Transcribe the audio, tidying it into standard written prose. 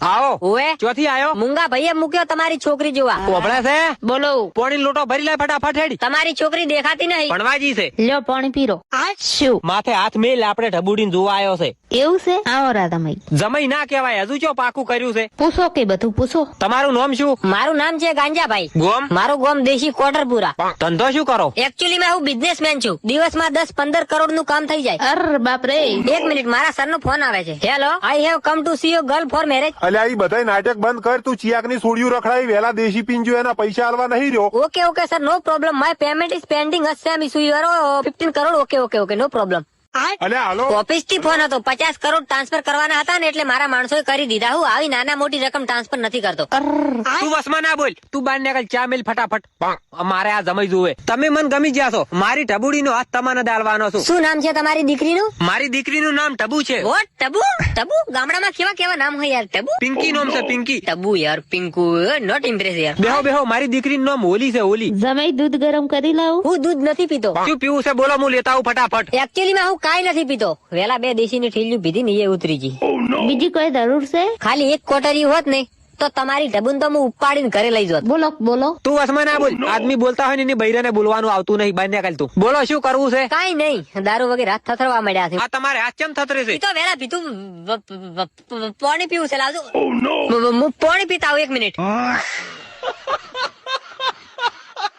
આવો ઓએ ચોથી આયો મુંગા ભાઈએ મૂક્યો તમારી છોકરી જોવા. પોપડા છે બોલો પોણી લોટો ભરી લે ફટાફટ હેડી તમારી છોકરી દેખાતી નહીં. ભણવાજી છે લ્યો પાણી પીરો. શું માથે હાથ મેલ આપણે ઢબુડીને જોવા આવ્યો છે. એવું છે? આવો રાધામઈ, જમાઈ ના કહેવાય હજુ ચો પાકું કર્યું છે. પૂછો કે બધું પૂછો. તમારું નામ શું? મારું નામ છે ગાંજાભાઈ. ગોમ મારું ગામ દેશી કોટરપુરા. ધંધો શું કરો? એકચ્યુઅલી માં હું બિઝનેસમેન છું. દિવસમાં 10-15 કરોડ નું કામ થઈ જાય. અર બાપ રે. એક મિનિટ મારા સર નો ફોન આવે છે. Hello, I have come to see your girl for marriage. અલ્યા ઈ બધાય નાટક બંધ કર. તું ચિયાકની સોડિયું રખડાઈ વેલા દેશી પીંજો એના પૈસા આલવા નહીં રહ્યો. Okay okay sir, no problem. My payment is pending. Same issue your 15 crore. Okay okay okay, no problem. અલ્યા હાલો ઓફિસ થી ફોન હતો. 50 કરોડ ટ્રાન્સફર કરવાના હતા ને એટલે મારા માણસોએ કરી દીધા. હું આવી નાના મોટી રકમ ટ્રાન્સફર નથી કરતો. તું વસમાં ના બોલ. તું બાર નીકળ, ચા મેલ ફટાફટ. મારે આ જમાઈ જોવે. તમે મને ગમી ગયા છો. મારી ઢબુડી નો હાથ તમને દાળવાનો છું. શું નામ છે તમારી દીકરીનું? મારી દીકરીનું નામ ટબુ છે. વોટ? ટબુ? ટબુ ગામડામાં કેવા કેવા નામ હોય યાર. ટબુ પિંકી નામ છે પિંકી. ટબુ યાર, પિંકુ, નોટ ઇમ્પ્રેસ યાર. બેહો બેહો, મારી દીકરીનું નામ હોલી છે. હોલી. જમાઈ દૂધ ગરમ કરી લાવું. હું દૂધ નથી પીતો. શું પીવું છે બોલો, હું લેતા આવું ફટાફટ. એકચ્યુઅલી માં હું કાઈ નથી પીતો. વેલા 2 દેશી ની ઠીલ્યું પીધી ને એ ઉતરી ગઈ. બીજી કોઈ જરૂર છે? ખાલી એક કોટરી હોત ને તો તમારી ઢબુન તો હું ઉપાડીને ઘરે લઈ જોત. બોલો બોલો. તું વસમાં ના બોલ. આદમી બોલતા હોય ને એની બૈરાને બોલવાનું આવતું નહીં. બાર નીકળ તું. બોલો શું કરવું છે? કાઈ નહીં, દારૂ વગેરે હાથ થથરવા મળ્યા છે. આ તમારે હાથ કેમ થતરે છે? ઈ તો વેલા પીતું પાણી પીવું છે. લાવજો હું પાણી પીતા આવું. 1 મિનિટ.